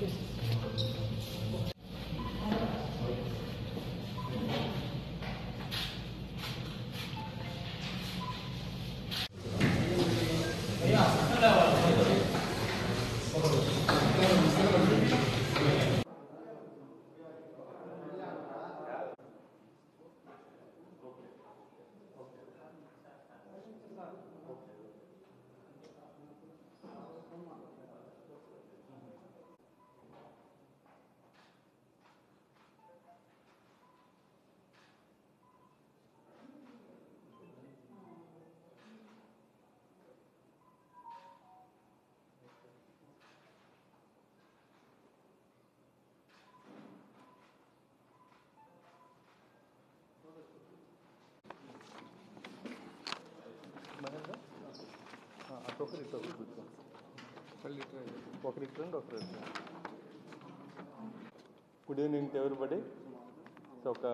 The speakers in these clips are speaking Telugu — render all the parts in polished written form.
Good evening to everybody. So, ఒక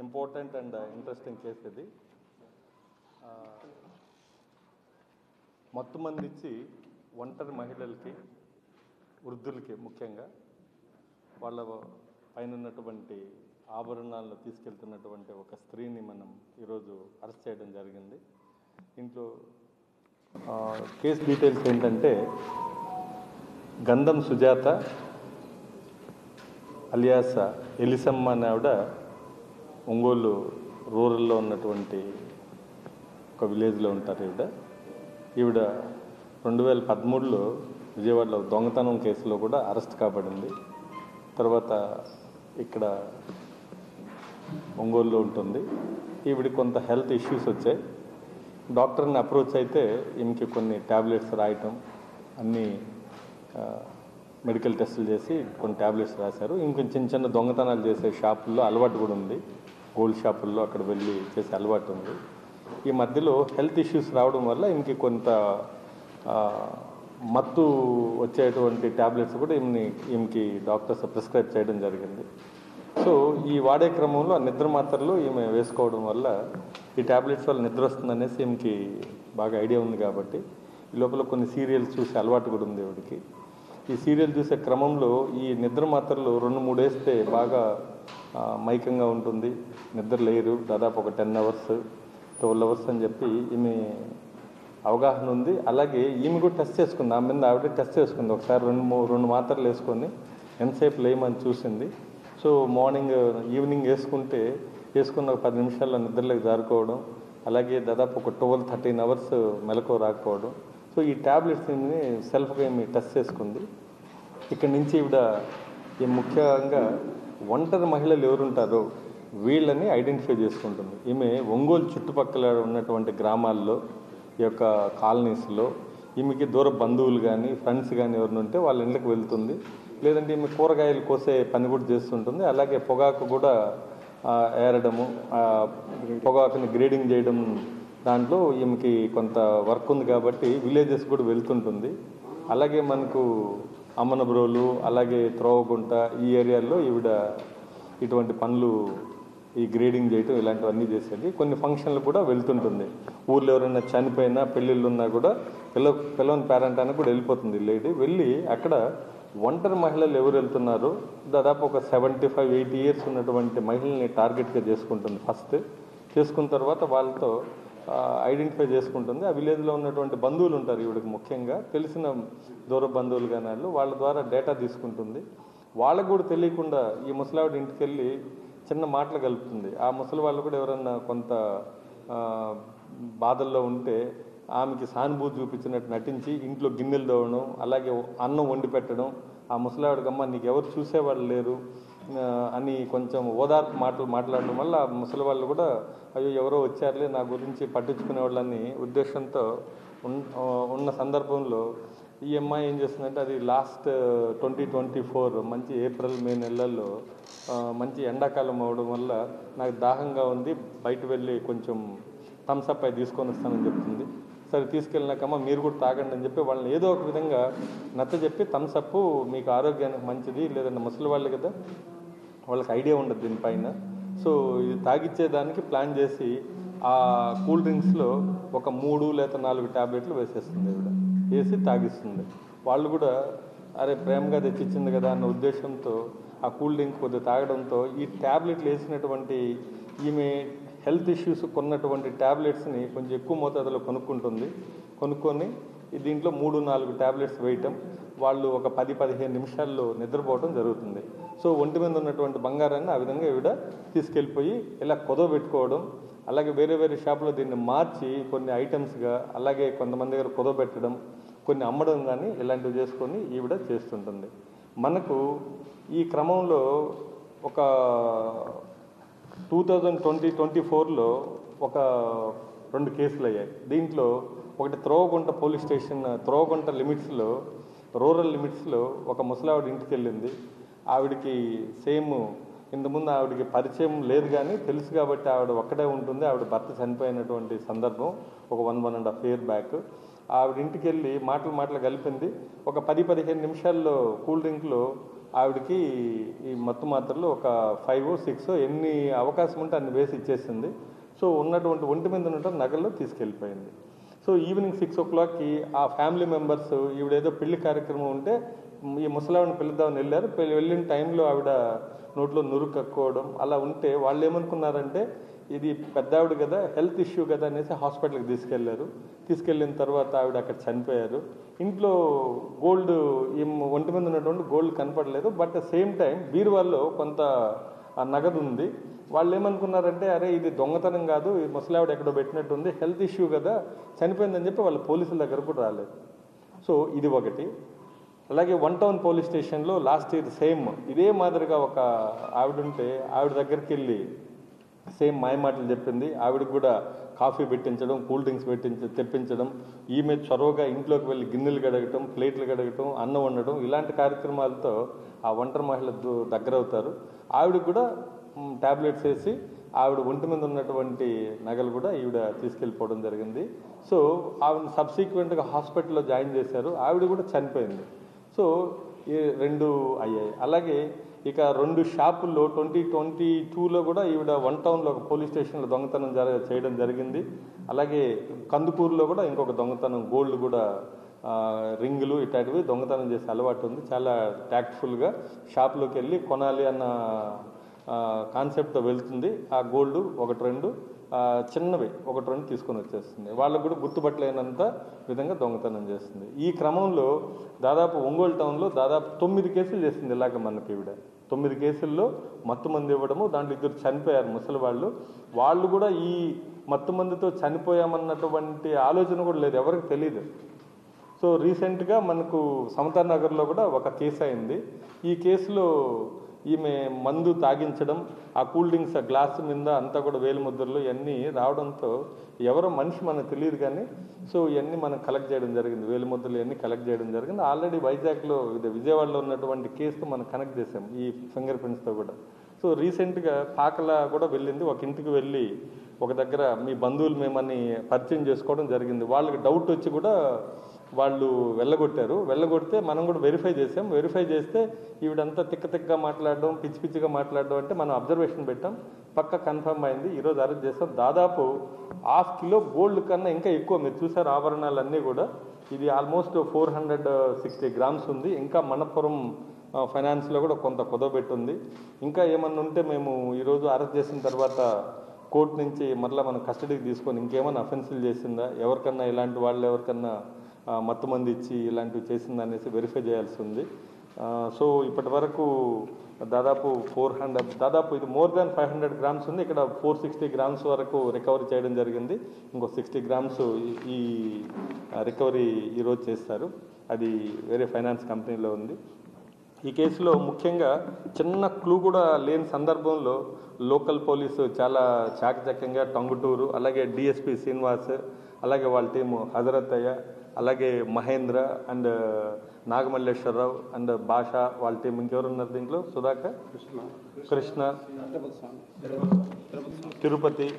ఇంపార్టెంట్ అండ్ ఇంట్రెస్టింగ్ కేసు ఇది. మొత్తం మంది ఇచ్చి ఒంటరి మహిళలకి, వృద్ధులకి ముఖ్యంగా వాళ్ళ పైన ఉన్నటువంటి ఆభరణాలను తీసుకెళ్తున్నటువంటి ఒక స్త్రీని మనం ఈరోజు అరెస్ట్ చేయడం జరిగింది. ఇంట్లో కేసు డీటెయిల్స్ ఏంటంటే, గంధం సుజాత అలియాస్ ఎలిసమ్మ అనే ఆవిడ ఒంగోలు రూరల్లో ఉన్నటువంటి ఒక విలేజ్లో ఉంటారు. ఈవిడ 2013లో విజయవాడలో దొంగతనం కేసులో కూడా అరెస్ట్ కాబడింది. తర్వాత ఇక్కడ ఒంగోలులో ఉంటుంది. ఈవిడికి కొంత హెల్త్ ఇష్యూస్ వచ్చాయి. డాక్టర్ని అప్రోచ్ అయితే ఈమెకి కొన్ని ట్యాబ్లెట్స్ రాయటం, అన్నీ మెడికల్ టెస్టులు చేసి కొన్ని ట్యాబ్లెట్స్ రాశారు. ఇంకొంచెం చిన్న దొంగతనాలు చేసే షాపుల్లో అలవాటు కూడా ఉంది. గోల్డ్ షాపుల్లో అక్కడ వెళ్ళి చేసే అలవాటు ఉంది. ఈ మధ్యలో హెల్త్ ఇష్యూస్ రావడం వల్ల ఈమెకి కొంత మత్తు వచ్చేటువంటి ట్యాబ్లెట్స్ కూడా ఈమెకి డాక్టర్స్ ప్రిస్క్రైబ్ చేయడం జరిగింది. సో ఈ వాడే క్రమంలో ఆ నిద్ర మాత్రలు ఈమె వేసుకోవడం వల్ల ఈ ట్యాబ్లెట్స్ వల్ల నిద్ర వస్తుందనేసి ఈమెకి బాగా ఐడియా ఉంది. కాబట్టి ఈ లోపల కొన్ని సీరియల్స్ చూసే అలవాటు కూడా ఉంది ఈవిడికి. ఈ సీరియల్ చూసే క్రమంలో ఈ నిద్ర మాత్రలు 2-3 వేస్తే బాగా మైకంగా ఉంటుంది, నిద్ర లేరు. దాదాపు ఒక 10 అవర్స్ 12 అవర్స్ అని చెప్పి ఈమె అవగాహన ఉంది. అలాగే ఈమె కూడా టెస్ట్ చేసుకుంది, ఆమె మీద ఆవిడ టెస్ట్ చేసుకుంది. ఒకసారి 2 మాత్రలు వేసుకొని ఎంతసేపు లేమని చూసింది. సో ఈవినింగ్ వేసుకున్న ఒక 10 నిమిషాల్లో నిద్రలోకి జారుకోవడం, అలాగే దాదాపు ఒక 12-13 అవర్స్ మెలకువ రాకపోవడం. సో ఈ ట్యాబ్లెట్స్ని సెల్ఫ్గా ఏమి టెస్ట్ చేసుకుంది. ఇక్కడి నుంచి ఈవిడ ముఖ్యంగా ఒంటరి మహిళలు ఎవరుంటారో వీళ్ళని ఐడెంటిఫై చేసుకుంటుంది. ఈమె ఒంగోలు చుట్టుపక్కల ఉన్నటువంటి గ్రామాల్లో, ఈ యొక్క కాలనీస్లో ఈమెకి దూర బంధువులు కానీ ఫ్రెండ్స్ కానీ ఎవరిని ఉంటే వాళ్ళ ఇళ్ళకి వెళ్తుంది. లేదంటే ఈమె కూరగాయలు కోసే పని కూడా చేస్తుంటుంది. అలాగే పొగాకు కూడా ఏరడము, పొగాకుని గ్రేడింగ్ చేయడం, దాంట్లో ఈమెకి కొంత వర్క్ ఉంది కాబట్టి విలేజెస్ కూడా వెళ్తుంటుంది. అలాగే మనకు అమ్మనబ్రోలు, అలాగే త్రోవగుంట, ఈ ఏరియాల్లో ఈవిడ ఇటువంటి పనులు, ఈ గ్రేడింగ్ చేయటం ఇలాంటివన్నీ చేసేది. కొన్ని ఫంక్షన్లు కూడా వెళ్తుంటుంది. ఊర్లో ఎవరైనా చనిపోయినా, పెళ్ళిళ్ళు ఉన్నా కూడా పిల్లవని పేరెంట్ అని కూడా వెళ్ళిపోతుంది లేడీ. వెళ్ళి అక్కడ ఒంటరి మహిళలు ఎవరు వెళ్తున్నారో దాదాపు ఒక 75-80 ఇయర్స్ ఉన్నటువంటి మహిళల్ని టార్గెట్గా చేసుకుంటుంది. ఫస్ట్ చేసుకున్న తర్వాత వాళ్ళతో ఐడెంటిఫై చేసుకుంటుంది. ఆ విలేజ్లో ఉన్నటువంటి బంధువులు ఉంటారు ఈవిడికి, ముఖ్యంగా తెలిసిన దూర బంధువులు కానీ వాళ్ళ ద్వారా డేటా తీసుకుంటుంది. వాళ్ళకు కూడా తెలియకుండా ఈ ముసలావిడ ఇంటికి వెళ్ళి చిన్న మాటలు కలుపుతుంది. ఆ ముసలి వాళ్ళు కూడా ఎవరన్నా కొంత బాధల్లో ఉంటే ఆమెకి సానుభూతి చూపించినట్టు నటించి ఇంట్లో గిన్నెలు తోవడం, అలాగే అన్నం వండి పెట్టడం. ఆ ముసలావిడకమ్మ నీకు ఎవరు చూసేవాళ్ళు లేరు అని కొంచెం ఓదార్పు మాట్లాడడం వల్ల ఆ ముసలి వాళ్ళు కూడా అయ్యో ఎవరో వచ్చారులే నా గురించి పట్టించుకునే వాళ్ళని ఉద్దేశంతో ఉన్న సందర్భంలో ఈ అమ్మాయి ఏం చేస్తుందంటే, అది లాస్ట్ 2024 మంచి ఏప్రిల్-మే నెలల్లో మంచి ఎండాకాలం అవడం వల్ల నాకు దాహంగా ఉంది, బయట వెళ్ళి కొంచెం థమ్స్అప్ అయి తీసుకొని వస్తానని చెప్తుంది. సరే తీసుకెళ్ళినాకమ్మ మీరు కూడా తాగండి అని చెప్పి వాళ్ళని ఏదో ఒక విధంగా నచ్చజెప్పి థమ్స్అప్ మీకు ఆరోగ్యానికి మంచిది, లేదంటే ముసలి వాళ్ళు కదా వాళ్ళకి ఐడియా ఉండదు దీనిపైన, సో ఇది తాగిచ్చేదానికి ప్లాన్ చేసి ఆ కూల్ డ్రింక్స్లో ఒక 3 లేదా 4 ట్యాబ్లెట్లు వేసేస్తుంది. వేసి తాగిస్తుంది. వాళ్ళు కూడా అరే ప్రేమగా తెచ్చిచ్చింది కదా అన్న ఉద్దేశంతో ఆ కూల్ డ్రింక్ కొద్దిగా తాగడంతో ఈ ట్యాబ్లెట్లు వేసినటువంటి ఈమె హెల్త్ ఇష్యూస్ కొన్నటువంటి ట్యాబ్లెట్స్ని కొంచెం ఎక్కువ మోతాదులో కొనుక్కొని దీంట్లో 3-4 ట్యాబ్లెట్స్ వేయటం, వాళ్ళు ఒక 10-15 నిమిషాల్లో నిద్రపోవడం జరుగుతుంది. సో ఒంటి మీద ఉన్నటువంటి బంగారాన్ని ఆ విధంగా ఈవిడ తీసుకెళ్ళిపోయి ఇలా కుదవబెట్టుకోవడం, అలాగే వేరే వేరే షాపులో దీన్ని మార్చి కొన్ని ఐటమ్స్గా, అలాగే కొంతమంది దగ్గర కుదవబెట్టడం, కొన్ని అమ్మడం కానీ ఇలాంటివి చేసుకొని ఈవిడ చేస్తుంటుంది. మనకు ఈ క్రమంలో ఒక 2020-24లో ఒక 2 కేసులు అయ్యాయి. దీంట్లో ఒకటి త్రోవగుంట పోలీస్ స్టేషన్, త్రోవగుంట లిమిట్స్లో, రూరల్ లిమిట్స్లో ఒక ముసలావిడ ఇంటికి వెళ్ళింది. ఆవిడికి సేమ్ ఇంతకుముందు ఆవిడకి పరిచయం లేదు కానీ తెలుసు కాబట్టి ఆవిడ ఒక్కడే ఉంటుంది. ఆవిడ భర్త చనిపోయినటువంటి సందర్భం ఒక 1.5 year బ్యాక్. ఆవిడ ఇంటికి వెళ్ళి మాటలు కలిపింది. ఒక 10-15 నిమిషాల్లో కూల్ డ్రింక్లో ఆవిడకి ఈ మత్తు మాత్రలు ఒక 5-6 ఎన్ని అవకాశం ఉంటే అన్ని వేసి ఇచ్చేసింది. సో ఉన్నటువంటి ఒంటి మీద ఉన్నటువంటి నగల్లో తీసుకెళ్ళిపోయింది. సో ఈవినింగ్ 6 o'clockకి ఆ ఫ్యామిలీ మెంబర్స్ ఈవిడేదో పెళ్లి కార్యక్రమం ఉంటే ఈ ముసలావిడిని పిలుద్దామని వెళ్ళారు. వెళ్ళిన టైంలో ఆవిడ నోట్లో నురు కక్కుకోవడం అలా ఉంటే వాళ్ళు ఏమనుకున్నారంటే ఇది పెద్దావిడ కదా, హెల్త్ ఇష్యూ కదా అనేసి హాస్పిటల్కి తీసుకెళ్ళిన తర్వాత ఆవిడ అక్కడ చనిపోయారు. ఇంట్లో గోల్డ్ ఒంటి మీద ఉన్నటువంటి గోల్డ్ కనపడలేదు. బట్ సేమ్ టైం బీరువాల్లో కొంత నగదు ఉంది. వాళ్ళు ఏమనుకున్నారంటే అరే ఇది దొంగతనం కాదు, ఈ ముసలావిడ ఎక్కడో పెట్టినట్టుంది, హెల్త్ ఇష్యూ కదా చనిపోయిందని చెప్పి వాళ్ళు పోలీసుల దగ్గర కూడా రాలేదు. సో ఇది ఒకటి. అలాగే 1 Town పోలీస్ స్టేషన్లో లాస్ట్ ఇయర్ సేమ్ ఇదే మాదిరిగా ఒక ఆవిడ ఉంటే ఆవిడ దగ్గరికి వెళ్ళి సేమ్ మాయమాటలు చెప్పింది. ఆవిడకి కూడా కాఫీ పెట్టించడం, కూల్ డ్రింక్స్ తెప్పించడం, ఈమె చొరవగా ఇంట్లోకి వెళ్ళి గిన్నెలు కడగటం, ప్లేట్లు కడగటం, అన్నం వండటం, ఇలాంటి కార్యక్రమాలతో ఆ ఒంటరి మహిళ దగ్గర అవుతారు. ఆవిడకి కూడా ట్యాబ్లెట్స్ వేసి ఆవిడ ఒంటి మీద ఉన్నటువంటి నగలు కూడా ఈవిడ తీసుకెళ్ళిపోవడం జరిగింది. సో ఆవిడ సబ్సిక్వెంట్గా హాస్పిటల్లో జాయిన్ చేశారు. ఆవిడ కూడా చనిపోయింది. సో ఈ 2 అయ్యాయి. అలాగే ఇక 2 షాపుల్లో 2022లో కూడా ఈవిడ 1 Townలో ఒక పోలీస్ స్టేషన్లో దొంగతనం చేయడం జరిగింది. అలాగే కందుకూరులో కూడా ఇంకొక దొంగతనం, గోల్డ్ కూడా రింగులు ఇట్లాంటివి దొంగతనం చేసే అలవాటు ఉంది. చాలా ట్యాక్ట్ఫుల్గా షాప్లోకి వెళ్ళి కొనాలి అన్న కాన్సెప్ట్తో వెళ్తుంది. ఆ గోల్డ్ 1-2 చిన్నవి 1-2 తీసుకొని వచ్చేస్తుంది. వాళ్ళకు కూడా గుర్తుపట్టలేనంత విధంగా దొంగతనం చేస్తుంది. ఈ క్రమంలో దాదాపు ఒంగోలు టౌన్లో దాదాపు 9 కేసులు చేసింది. ఇలాగ మనకి ఈవిడ 9 కేసుల్లో మత్తు మందు ఇవ్వడము, దాంట్లో 2 చనిపోయారు ముసలి వాళ్ళు కూడా ఈ మత్తు మందుతో చనిపోయామన్నటువంటి ఆలోచన కూడా లేదు, ఎవరికి తెలియదు. సో రీసెంట్గా మనకు సమతా నగర్లో కూడా ఒక కేసు అయింది. ఈ కేసులో ఈమె మందు తాగించడం, ఆ కూల్ డ్రింక్స్ ఆ గ్లాసు మీద అంతా కూడా వేలు ముద్రలు ఇవన్నీ రావడంతో ఎవరో మనిషి మనకు తెలియదు కానీ సో ఇవన్నీ మనం కలెక్ట్ చేయడం జరిగింది. వేలు ముద్రలు ఇవన్నీ కలెక్ట్ చేయడం జరిగింది. ఆల్రెడీ వైజాగ్లో విజయవాడలో ఉన్నటువంటి కేసుతో మనం కనెక్ట్ చేసాం ఈ ఫింగర్ ప్రింట్స్తో కూడా. సో రీసెంట్గా పాకల కూడా వెళ్ళింది. ఒక ఇంటికి వెళ్ళి ఒక దగ్గర మీ బంధువులు మేమని పరిచయం చేసుకోవడం జరిగింది. వాళ్ళకి డౌట్ వచ్చి కూడా వాళ్ళు వెళ్ళగొడితే మనం కూడా వెరిఫై చేసాం. వెరిఫై చేస్తే ఈవిడంతా తిక్కగా మాట్లాడడం, పిచ్చిగా మాట్లాడడం అంటే మనం అబ్జర్వేషన్ పెట్టాం. పక్క కన్ఫర్మ్ అయింది. ఈరోజు అరెస్ట్ చేస్తాం. దాదాపు 1/2 kilo గోల్డ్ కన్నా ఇంకా ఎక్కువ మీరు చూసారు ఆభరణాలన్నీ కూడా. ఇది ఆల్మోస్ట్ 460 grams ఉంది. ఇంకా మనపురం ఫైనాన్స్లో కూడా కొంత కుదవబెట్టుంది. ఇంకా ఏమన్నా ఉంటే మేము ఈరోజు అరెస్ట్ చేసిన తర్వాత కోర్టు నుంచి మరలా మనం కస్టడీకి తీసుకొని ఇంకేమైనా అఫెన్సులు చేసిందా, ఎవరికన్నా ఇలాంటి వాళ్ళు ఎవరికన్నా మత్తు మంది ఇచ్చి ఇలాంటివి చేసిందా అనేసి వెరిఫై చేయాల్సి ఉంది. సో ఇప్పటి వరకు దాదాపు ఇది మోర్ దాన్ 500 grams ఉంది. ఇక్కడ 460 grams వరకు రికవరీ చేయడం జరిగింది. ఇంకో 60 grams ఈ రికవరీ ఈరోజు చేస్తారు. అది వేరే ఫైనాన్స్ కంపెనీలో ఉంది. ఈ కేసులో ముఖ్యంగా చిన్న క్లూ కూడా లేని సందర్భంలో లోకల్ పోలీసు చాలా చాకచక్యంగా టంగుటూరు, అలాగే డిఎస్పి శ్రీనివాస్, అలాగే వాళ్ళ టీము హజరత్తయ్య, అలాగే మహేంద్ర అండ్ నాగమల్లేశ్వరరావు అండ్ భాష వాళ్ళ టీం, ఇంకెవరున్నారు దీంట్లో, Sudhakar, Krishna, Tirupati,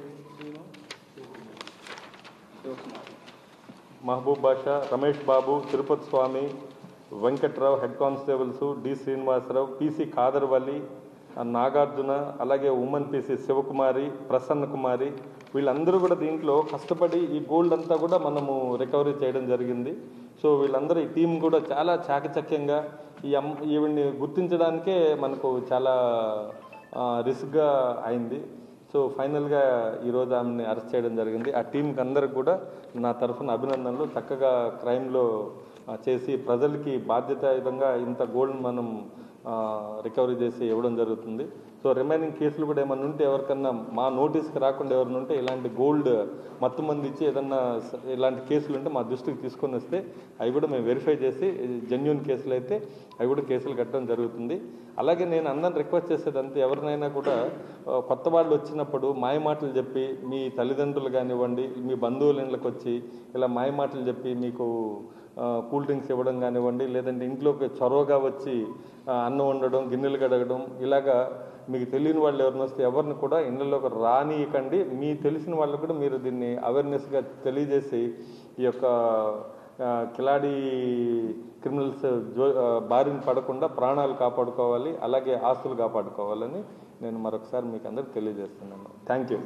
Mahaboob Basha, Ramesh Babu, Tirupati Swamy, Venkatrao, head constables, D Srinivasarao, PC Khadarvali, Nagarjuna, అలాగే ఉమెన్ పిసి శివకుమారి, ప్రసన్న కుమారి, వీళ్ళందరూ కూడా దీంట్లో కష్టపడి ఈ గోల్డ్ అంతా కూడా మనము రికవరీ చేయడం జరిగింది. సో వీళ్ళందరూ ఈ టీం కూడా చాలా చాకచక్యంగా ఈవిడ్ని గుర్తించడానికే మనకు చాలా రిస్క్గా అయింది. సో ఫైనల్గా ఈరోజు ఆమెని అరెస్ట్ చేయడం జరిగింది. ఆ టీంకి అందరికి కూడా నా తరఫున అభినందనలు. చక్కగా క్రైమ్లో చేసి ప్రజలకి బాధ్యతాయుతంగా ఇంత గోల్డ్ మనం రికవరీ చేసి ఇవ్వడం జరుగుతుంది. సో రిమైనింగ్ కేసులు కూడా ఏమన్నా ఉంటే ఎవరికన్నా మా నోటీస్కి రాకుండా ఎవరైనా ఉంటే ఇలాంటి గోల్డ్ మత్తు మంది ఇచ్చి ఏదన్నా ఇలాంటి కేసులు ఉంటే మా దృష్టికి తీసుకొని వస్తే అవి కూడా మేము వెరిఫై చేసి జెన్యూన్ కేసులు అయితే అవి కూడా కేసులు కట్టడం జరుగుతుంది. అలాగే నేను అందరిని రిక్వెస్ట్ చేసేదంతా ఎవరినైనా కూడా కొత్త వాళ్ళు వచ్చినప్పుడు మాయమాటలు చెప్పి మీ తల్లిదండ్రులు కానివ్వండి మీ బంధువుల ఇళ్ళకి వచ్చి ఇలా మాయమాటలు చెప్పి మీకు కూల్ డ్రింక్స్ ఇవ్వడం కానివ్వండి, లేదంటే ఇంట్లోకి చొరవగా వచ్చి అన్నం వండడం గిన్నెలు కడగడం ఇలాగా మీకు తెలియని వాళ్ళు ఎవరిని వస్తే ఎవరిని కూడా ఇళ్ళలోకి రానియకండి. మీ తెలిసిన వాళ్ళకు కూడా మీరు దీన్ని అవేర్నెస్గా తెలియజేసి ఈ యొక్క కిలాడి క్రిమినల్స్ బారిన పడకుండా ప్రాణాలు కాపాడుకోవాలి, అలాగే ఆస్తులు కాపాడుకోవాలని నేను మరొకసారి మీకు అందరికి తెలియజేస్తున్నాను. Thank you.